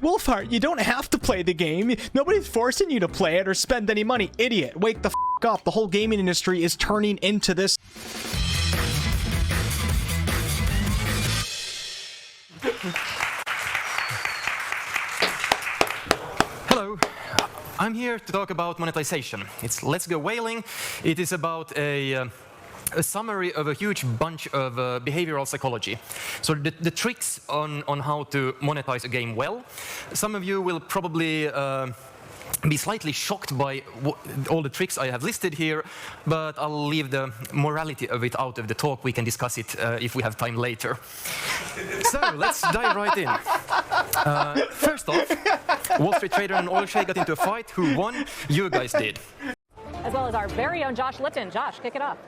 Wolfheart, you don't have to play the game. Nobody's forcing you to play it or spend any money. Idiot, wake the f up. The whole gaming industry is turning into this. Hello, I'm here to talk about monetization. It's Let's Go Whaling. It is about a summary of a huge bunch of behavioral psychology. So the tricks on how to monetize a game well. Some of you will probably be slightly shocked by all the tricks I have listed here, but I'll leave the morality of it out of the talk. We can discuss it if we have time later. So let's dive right in. First off, Wall Street trader and oil sheikh got into a fight. Who won? You guys did. As well as our very own Josh Lipton. Josh, kick it off.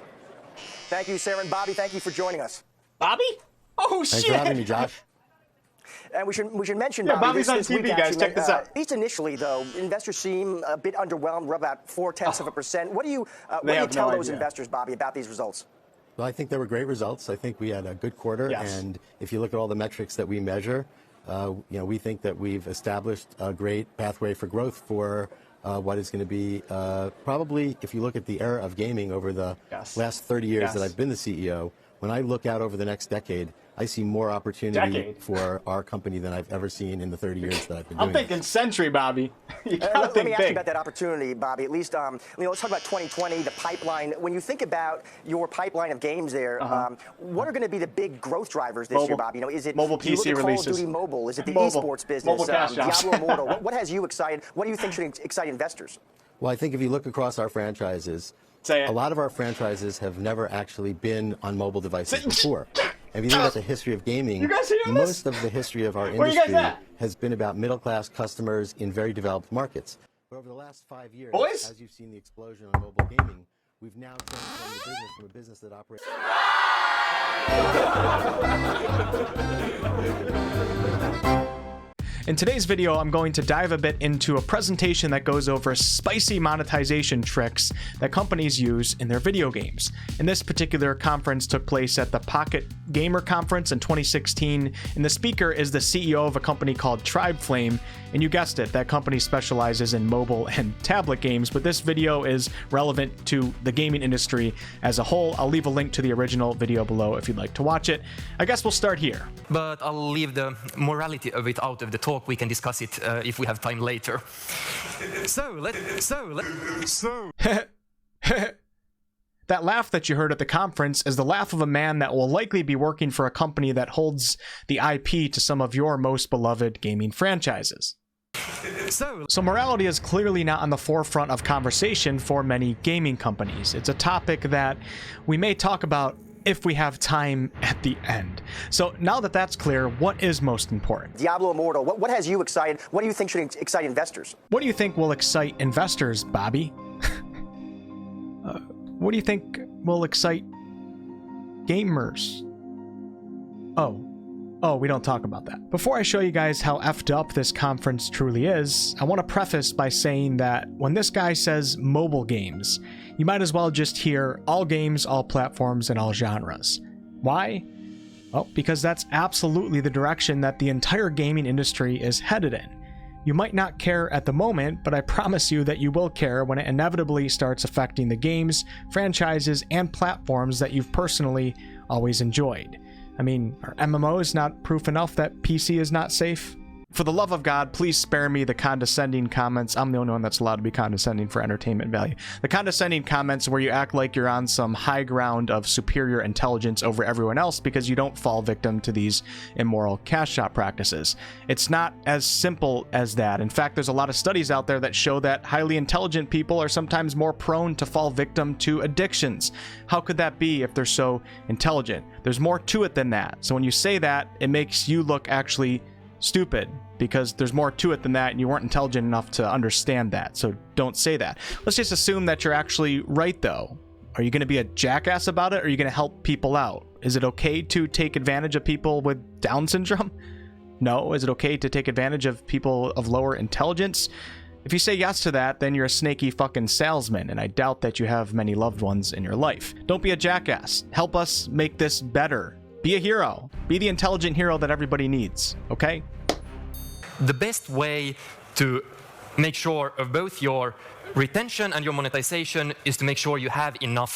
Thank you, Sarah and Bobby. Thank you for joining us. Bobby? Oh, Thanks shit! for having me, Josh. And we should mention, Yeah, Bobby, Bobby's on TV, guys. Check this out. At least initially, though, investors seem a bit underwhelmed. We're about 0.4%. What do you tell those investors, Bobby, about these results? Well, I think they were great results. I think we had a good quarter, and if you look at all the metrics that we measure, we think that we've established a great pathway for growth for what is going to be probably, if you look at the era of gaming over the last 30 years that I've been the CEO, when I look out over the next decade, I see more opportunity for our company than I've ever seen in the 30 years that I've been doing I'm thinking century, Bobby. Let me ask you about that opportunity, Bobby. At least, let's talk about 2020, the pipeline. When you think about your pipeline of games there, what are going to be the big growth drivers this year, Bobby? Is it mobile PC Call releases? Of Duty Mobile? Is it the esports business? Diablo Immortal? What has you excited? What do you think should excite investors? Well, I think if you look across our franchises, a lot of our franchises have never actually been on mobile devices before. And if you think about the history of gaming, most of the history of our industry has been about middle-class customers in very developed markets. But over the last 5 years, as you've seen the explosion on mobile gaming, we've now transformed the business from a business that operates... In today's video, I'm going to dive a bit into a presentation that goes over spicy monetization tricks that companies use in their video games. And this particular conference took place at the Pocket Gamer Conference in 2016, and the speaker is the CEO of a company called TribeFlame, and you guessed it, that company specializes in mobile and tablet games, but this video is relevant to the gaming industry as a whole. I'll leave a link to the original video below if you'd like to watch it. I guess we'll start here. But I'll leave the morality of it out of the talk. We can discuss it if we have time later. That laugh that you heard at the conference is the laugh of a man that will likely be working for a company that holds the IP to some of your most beloved gaming franchises. So morality is clearly not on the forefront of conversation for many gaming companies. It's a topic that we may talk about if we have time at the end. So now that that's clear, what is most important? Diablo Immortal. What has you excited? What do you think should excite investors? What do you think will excite investors, Bobby? What do you think will excite gamers? Oh, we don't talk about that. Before I show you guys how effed up this conference truly is, I want to preface by saying that when this guy says mobile games, you might as well just hear all games, all platforms, and all genres. Why? Well, because that's absolutely the direction that the entire gaming industry is headed in. You might not care at the moment, but I promise you that you will care when it inevitably starts affecting the games, franchises, and platforms that you've personally always enjoyed. I mean, are MMOs not proof enough that PC is not safe? For the love of God, please spare me the condescending comments. I'm the only one that's allowed to be condescending for entertainment value. The condescending comments where you act like you're on some high ground of superior intelligence over everyone else because you don't fall victim to these immoral cash shop practices. It's not as simple as that. In fact, there's a lot of studies out there that show that highly intelligent people are sometimes more prone to fall victim to addictions. How could that be if they're so intelligent? There's more to it than that. So when you say that, it makes you look actually stupid, because there's more to it than that and you weren't intelligent enough to understand that. So don't say that. Let's just assume that you're actually right, though. Are you going to be a jackass about it, or are you going to help people out? Is it okay to take advantage of people with Down syndrome? No. Is it okay to take advantage of people of lower intelligence? If you say yes to that, then you're a snaky fucking salesman, and I doubt that you have many loved ones in your life. Don't be a jackass. Help us make this better. Be a hero. Be the intelligent hero that everybody needs, okay? the best way to make sure of both your retention and your monetization is to make sure you have enough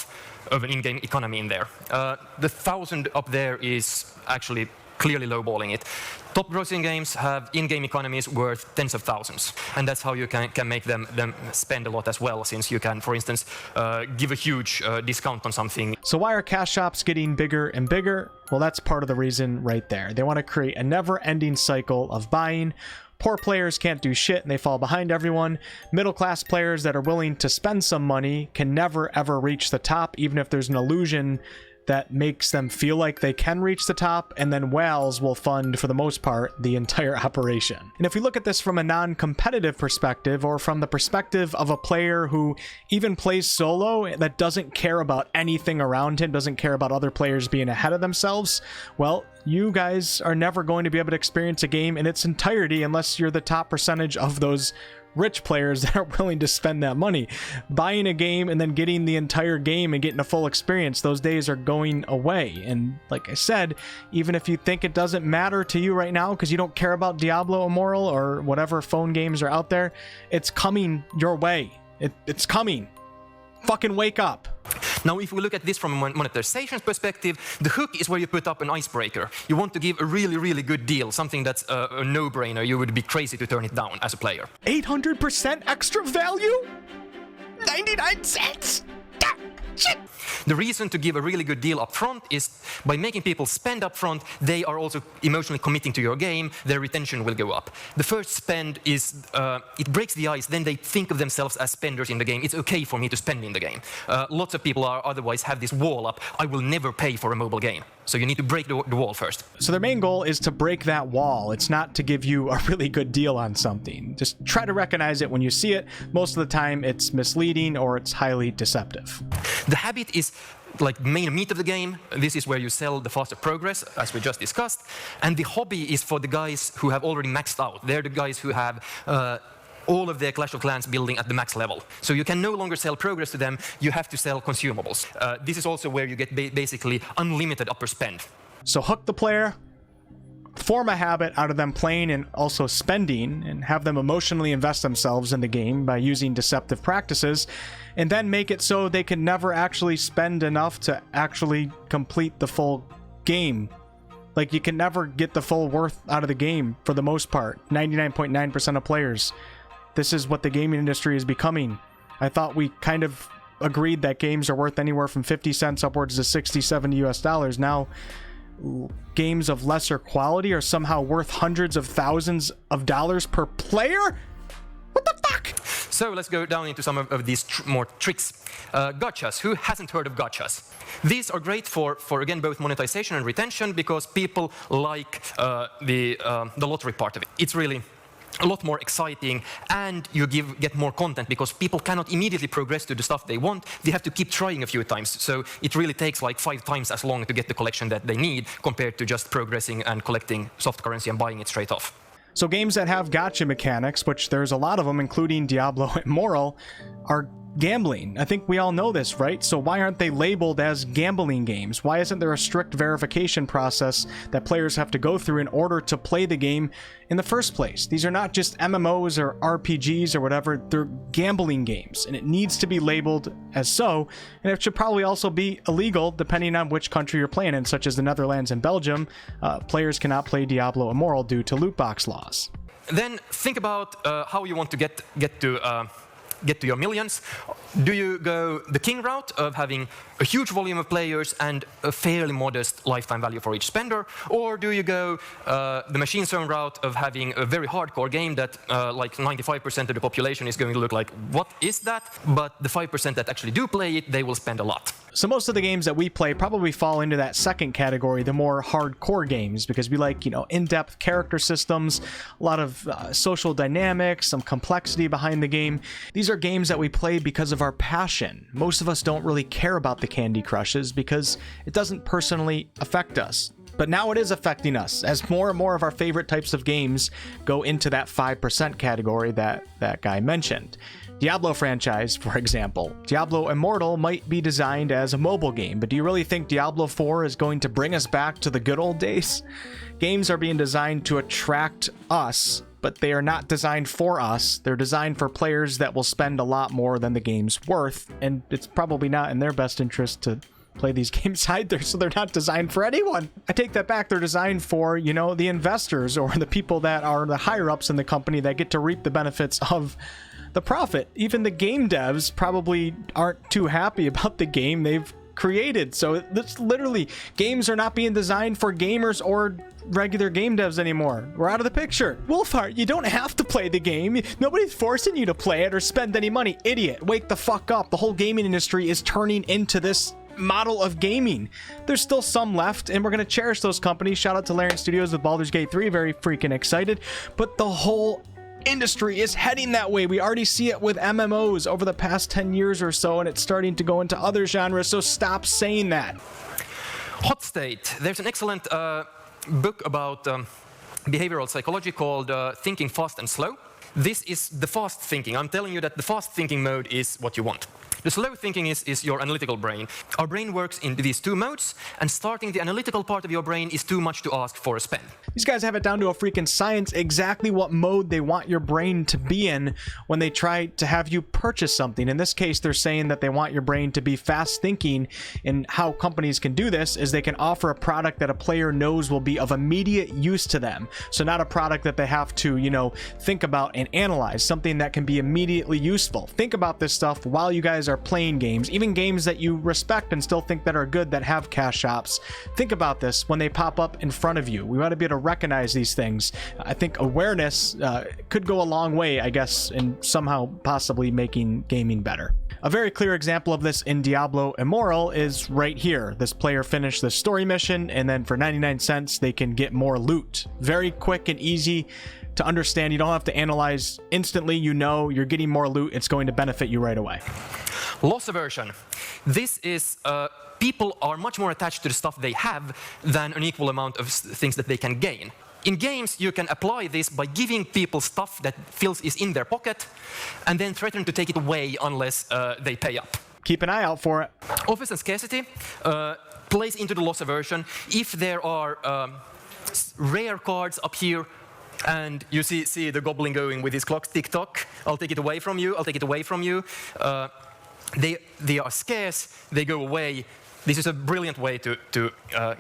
of an in-game economy in there. The 1,000 up there is actually clearly lowballing it. Top grossing games have in-game economies worth tens of thousands, and that's how you can make them spend a lot as well, since you can, for instance, give a huge discount on something. So why are cash shops getting bigger and bigger? Well, that's part of the reason right there. They want to create a never-ending cycle of buying. Poor players can't do shit and they fall behind everyone. Middle-class players that are willing to spend some money can never ever reach the top, even if there's an illusion that makes them feel like they can reach the top, and then whales will fund, for the most part, the entire operation. And if we look at this from a non-competitive perspective, or from the perspective of a player who even plays solo, that doesn't care about anything around him, doesn't care about other players being ahead of themselves, well, you guys are never going to be able to experience a game in its entirety unless you're the top percentage of those rich players that are willing to spend that money. Buying a game and then getting the entire game and getting a full experience, those days are going away. And like I said, even if you think it doesn't matter to you right now because you don't care about Diablo Immortal or whatever phone games are out there, it's coming your way. It's coming. Fucking wake up. Now, if we look at this from a monetization perspective, the hook is where you put up an icebreaker. You want to give a really, really good deal, something that's a no-brainer. You would be crazy to turn it down as a player. 800% extra value? 99 cents? Shit. The reason to give a really good deal up front is by making people spend up front, they are also emotionally committing to your game, their retention will go up. The first spend is, it breaks the ice, then they think of themselves as spenders in the game. It's okay for me to spend in the game. Lots of people are otherwise have this wall up, I will never pay for a mobile game. So you need to break the wall first. So their main goal is to break that wall. It's not to give you a really good deal on something. Just try to recognize it when you see it. Most of the time it's misleading or it's highly deceptive. The habit is like main meat of the game. This is where you sell the faster progress, as we just discussed. And the hobby is for the guys who have already maxed out. They're the guys who have all of their Clash of Clans building at the max level. So you can no longer sell progress to them, you have to sell consumables. This is also where you get basically unlimited upper spend. So hook the player, form a habit out of them playing and also spending, and have them emotionally invest themselves in the game by using deceptive practices, and then make it so they can never actually spend enough to actually complete the full game. Like, you can never get the full worth out of the game for the most part. 99.9% of players. This is what the gaming industry is becoming. I thought we kind of agreed that games are worth anywhere from 50 cents upwards to 60, 70 US dollars. Now, games of lesser quality are somehow worth hundreds of thousands of dollars per player? What the fuck? So let's go down into some of these more tricks. Gachas. Who hasn't heard of gachas? These are great for again, both monetization and retention, because people like the lottery part of it. It's really a lot more exciting, and you get more content because people cannot immediately progress to the stuff they want. They have to keep trying a few times. So it really takes like 5 times as long to get the collection that they need compared to just progressing and collecting soft currency and buying it straight off. So games that have gacha mechanics, which there's a lot of them, including Diablo Immortal, are gambling. I think we all know this, right? So why aren't they labeled as gambling games? Why isn't there a strict verification process that players have to go through in order to play the game in the first place? These are not just MMOs or RPGs or whatever, they're gambling games, and it needs to be labeled as so, and it should probably also be illegal depending on which country you're playing in, such as the Netherlands and Belgium. Players cannot play Diablo Immortal due to loot box laws. Then think about how you want to get to your millions. Do you go the king route of having a huge volume of players and a fairly modest lifetime value for each spender? Or do you go the machine zone route of having a very hardcore game that like 95% of the population is going to look like, what is that? But the 5% that actually do play it, they will spend a lot. So most of the games that we play probably fall into that second category, the more hardcore games, because we like, in-depth character systems, a lot of social dynamics, some complexity behind the game. These are games that we play because of our passion. Most of us don't really care about the Candy Crushes because it doesn't personally affect us. But now it is affecting us as more and more of our favorite types of games go into that 5% category that guy mentioned. Diablo franchise, for example. Diablo Immortal might be designed as a mobile game, but do you really think Diablo 4 is going to bring us back to the good old days? Games are being designed to attract us, but they are not designed for us. They're designed for players that will spend a lot more than the game's worth, and it's probably not in their best interest to play these games either, so they're not designed for anyone. I take that back. They're designed for, you know, the investors or the people that are the higher-ups in the company that get to reap the benefits of the profit. Even the game devs probably aren't too happy about the game they've created. So it's literally, games are not being designed for gamers or regular game devs anymore. We're out of the picture. Wolfheart, you don't have to play the game. Nobody's forcing you to play it or spend any money. Idiot, wake the fuck up. The whole gaming industry is turning into this model of gaming. There's still some left, and we're going to cherish those companies. Shout out to Larian Studios with Baldur's Gate 3. Very freaking excited. But the whole industry is heading that way. We already see it with MMOs over the past 10 years or so, and it's starting to go into other genres, so stop saying that. Hot State. There's an excellent book about behavioral psychology called Thinking Fast and Slow. This is the fast thinking. I'm telling you that the fast thinking mode is what you want. The slow thinking is your analytical brain. Our brain works in these two modes, and starting the analytical part of your brain is too much to ask for a spend. These guys have it down to a freaking science exactly what mode they want your brain to be in when they try to have you purchase something. In this case, they're saying that they want your brain to be fast thinking, and how companies can do this is they can offer a product that a player knows will be of immediate use to them. So not a product that they have to, you know, think about and analyze, something that can be immediately useful. Think about this stuff while you guys are playing games, even games that you respect and still think that are good that have cash shops. Think about this when they pop up in front of you. We want to be able to recognize these things. I think awareness could go a long way, I guess, in somehow possibly making gaming better. A very clear example of this in Diablo Immortal is right here. This player finished the story mission, and then for 99 cents they can get more loot. Very quick and easy to understand. You don't have to analyze instantly. You know you're getting more loot. It's going to benefit you right away. Loss aversion. This is people are much more attached to the stuff they have than an equal amount of things that they can gain. In games, you can apply this by giving people stuff that feels is in their pocket, and then threaten to take it away unless they pay up. Keep an eye out for it. Office and scarcity plays into the loss aversion. If there are rare cards up here, and you see the goblin going with his clock tick-tock, I'll take it away from you, I'll take it away from you. They are scarce, they go away. This is a brilliant way to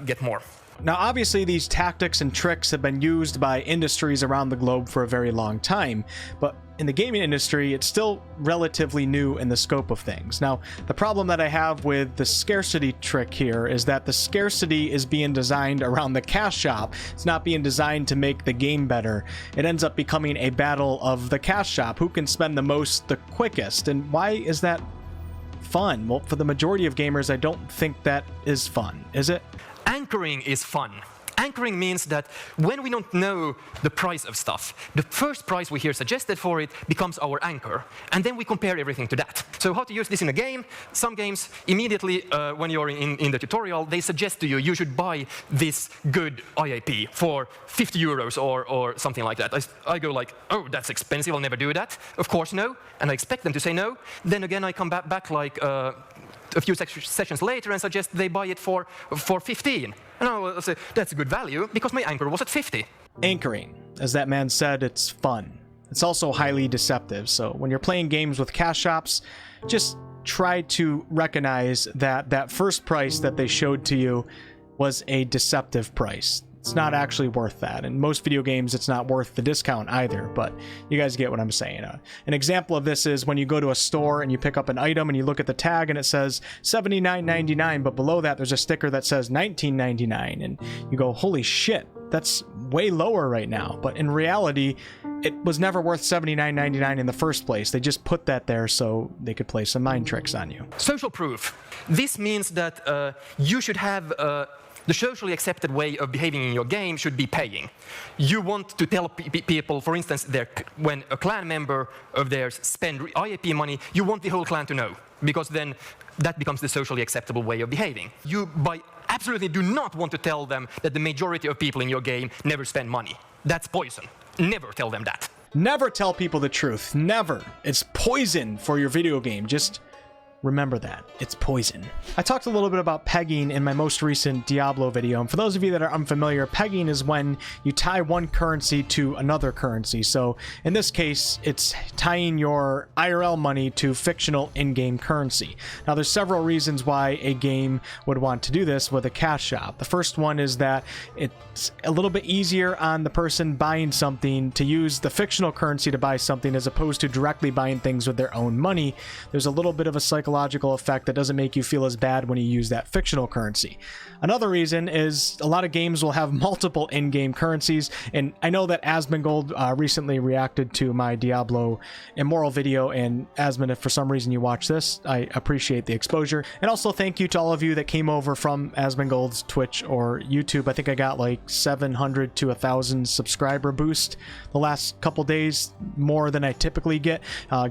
get more. Now, obviously, these tactics and tricks have been used by industries around the globe for a very long time, but in the gaming industry, it's still relatively new in the scope of things. Now, the problem that I have with the scarcity trick here is that the scarcity is being designed around the cash shop. It's not being designed to make the game better. It ends up becoming a battle of the cash shop. Who can spend the most the quickest? And why is that fun? Well, for the majority of gamers, I don't think that is fun, is it? Anchoring is fun. Anchoring means that when we don't know the price of stuff, the first price we hear suggested for it becomes our anchor, and then we compare everything to that. So how to use this in a game? Some games, immediately when you're in the tutorial, they suggest to you, you should buy this good IAP for 50 euros or something like that. I go like, oh, that's expensive, I'll never do that. Of course, no. And I expect them to say no. Then again, I come back like a few sessions later and suggest they buy it for 15. And I'll say, that's a good value, because my anchor was at 50. Anchoring. As that man said, it's fun. It's also highly deceptive, so when you're playing games with cash shops, just try to recognize that that first price that they showed to you was a deceptive price. It's not actually worth that. In most video games, it's not worth the discount either, but you guys get what I'm saying. An example of this is when you go to a store and you pick up an item and you look at the tag and it says $79.99, but below that there's a sticker that says $19.99, and you go, holy shit, that's way lower right now. But in reality, it was never worth $79.99 in the first place. They just put that there so they could play some mind tricks on you. Social proof. This means that you should have the socially accepted way of behaving in your game should be paying. You want to tell people, for instance, when a clan member of theirs spend IAP money, you want the whole clan to know, because then that becomes the socially acceptable way of behaving. You absolutely do not want to tell them that the majority of people in your game never spend money. That's poison. Never tell them that. Never tell people the truth. Never. It's poison for your video game. Just remember that. It's poison. I talked a little bit about pegging in my most recent Diablo video, and for those of you that are unfamiliar, pegging is when you tie one currency to another currency. So in this case, it's tying your IRL money to fictional in-game currency. Now there's several reasons why a game would want to do this with a cash shop. The first one is that it's a little bit easier on the person buying something to use the fictional currency to buy something as opposed to directly buying things with their own money. There's a little bit of a psychological effect that doesn't make you feel as bad when you use that fictional currency. Another reason is a lot of games will have multiple in-game currencies, and I know that asmongold recently reacted to my Diablo Immortal video, and Asmon, if for some reason you watch this, I appreciate the exposure. And also thank you to all of you that came over from asmongold's Twitch or YouTube. I think I got like 700 to 1,000 subscriber boost the last couple days, more than I typically get,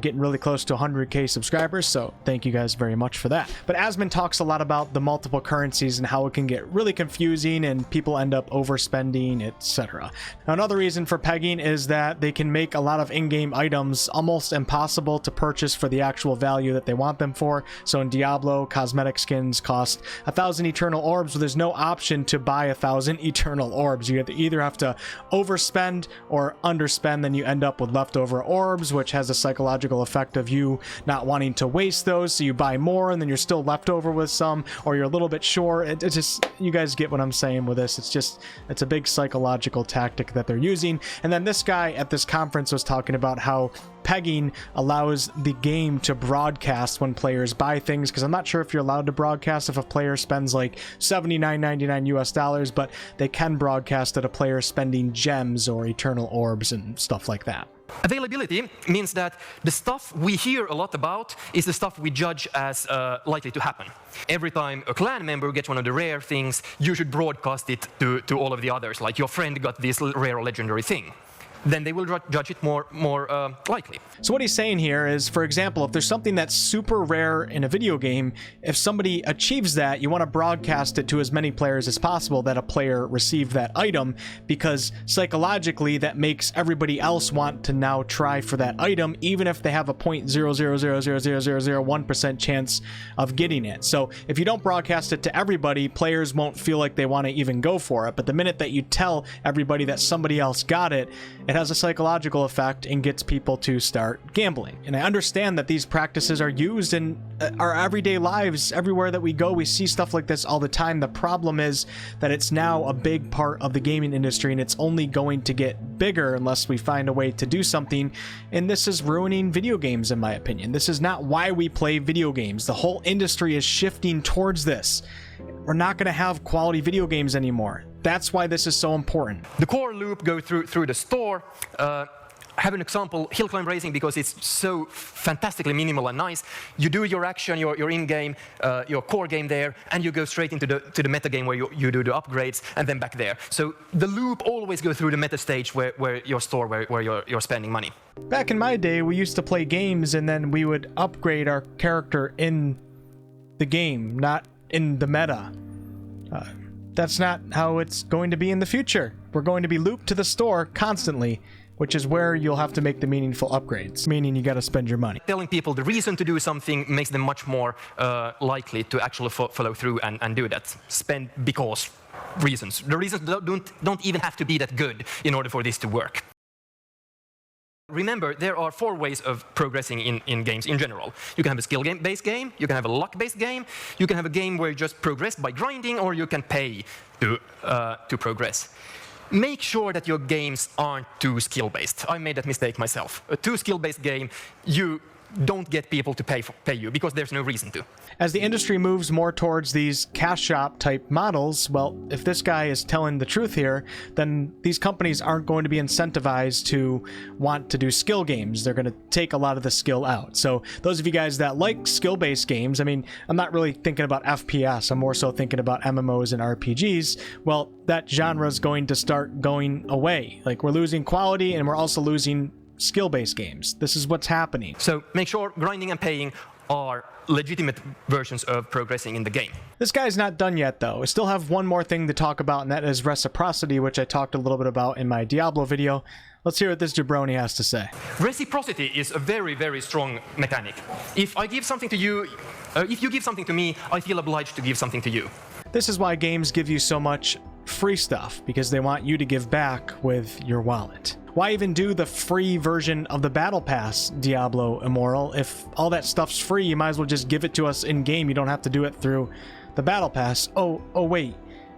getting really close to 100k subscribers, so thank you guys very much for that. But Asmon talks a lot about the multiple currencies and how it can get really confusing and people end up overspending, etc. Now another reason for pegging is that they can make a lot of in-game items almost impossible to purchase for the actual value that they want them for. So in Diablo, cosmetic skins cost 1,000 eternal orbs, so there's no option to buy 1,000 eternal orbs. You either have to overspend or underspend, then you end up with leftover orbs, which has a psychological effect of you not wanting to waste those, so you buy more and then you're still left over with some, or you're a little bit short. It's just, you guys get what I'm saying with this. It's a big psychological tactic that they're using. And then this guy at this conference was talking about how pegging allows the game to broadcast when players buy things, because I'm not sure if you're allowed to broadcast if a player spends like $79.99 US, but they can broadcast that a player spending gems or eternal orbs and stuff like that. Availability means that the stuff we hear a lot about is the stuff we judge as likely to happen. Every time a clan member gets one of the rare things, you should broadcast it to all of the others, like your friend got this rare or legendary thing. Then they will judge it more likely. So what he's saying here is, for example, if there's something that's super rare in a video game, if somebody achieves that, you want to broadcast it to as many players as possible that a player received that item, because psychologically that makes everybody else want to now try for that item, even if they have a 0.0000001% chance of getting it. So if you don't broadcast it to everybody, players won't feel like they want to even go for it. But the minute that you tell everybody that somebody else got it, it has a psychological effect and gets people to start gambling. And I understand that these practices are used in our everyday lives. Everywhere that we go, we see stuff like this all the time. The problem is that it's now a big part of the gaming industry, and it's only going to get bigger unless we find a way to do something. And this is ruining video games, in my opinion. This is not why we play video games. The whole industry is shifting towards this. We're not going to have quality video games anymore. That's why this is so important. The core loop goes through the store. I have an example, hill climb racing, because it's so fantastically minimal and nice. You do your action, your in-game, your core game there, and you go straight into the meta game where you do the upgrades, and then back there. So the loop always goes through the meta stage where your store, where you're spending money. Back in my day, we used to play games, and then we would upgrade our character in the game, not in the meta. That's not how it's going to be in the future. We're going to be looped to the store constantly, which is where you'll have to make the meaningful upgrades, meaning you got to spend your money. Telling people the reason to do something makes them much more likely to actually follow through and do that. Spend because reasons. The reasons don't even have to be that good in order for this to work. Remember, there are 4 ways of progressing in games in general. You can have a skill-based game, you can have a luck-based game, you can have a game where you just progress by grinding, or you can pay to progress. Make sure that your games aren't too skill-based. I made that mistake myself. A too skill-based game, you don't get people to pay you, because there's no reason to. As the industry moves more towards these cash shop type models, well, if this guy is telling the truth here, then these companies aren't going to be incentivized to want to do skill games. They're going to take a lot of the skill out. So those of you guys that like skill-based games, I mean, I'm not really thinking about FPS. I'm more so thinking about MMOs and RPGs. Well, that genre is going to start going away. Like, we're losing quality, and we're also losing skill-based games. This is what's happening. So make sure grinding and paying are legitimate versions of progressing in the game. This guy's not done yet, though. I still have one more thing to talk about, and that is Reciprocity, which I talked a little bit about in my Diablo video. Let's hear what this jabroni has to say. Reciprocity is a very, very strong mechanic. If I give something to you, if you give something to me, I feel obliged to give something to you. This is why games give you so much free stuff, because they want you to give back with your wallet. Why even do the free version of the Battle Pass, Diablo Immortal? If all that stuff's free, you might as well just give it to us in-game. You don't have to do it through the Battle Pass. Oh wait.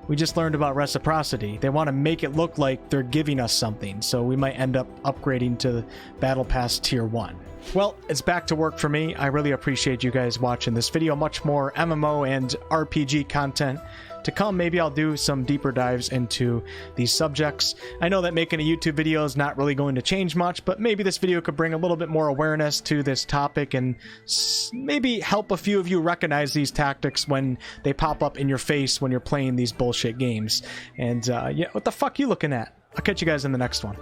We just learned about Reciprocity. They want to make it look like they're giving us something, so we might end up upgrading to Battle Pass Tier 1. Well, it's back to work for me. I really appreciate you guys watching this video. Much more MMO and RPG content to come. Maybe I'll do some deeper dives into these subjects. I know that making a YouTube video is not really going to change much, but maybe this video could bring a little bit more awareness to this topic and maybe help a few of you recognize these tactics when they pop up in your face when you're playing these bullshit games. And yeah, what the fuck you looking at? I'll catch you guys in the next one.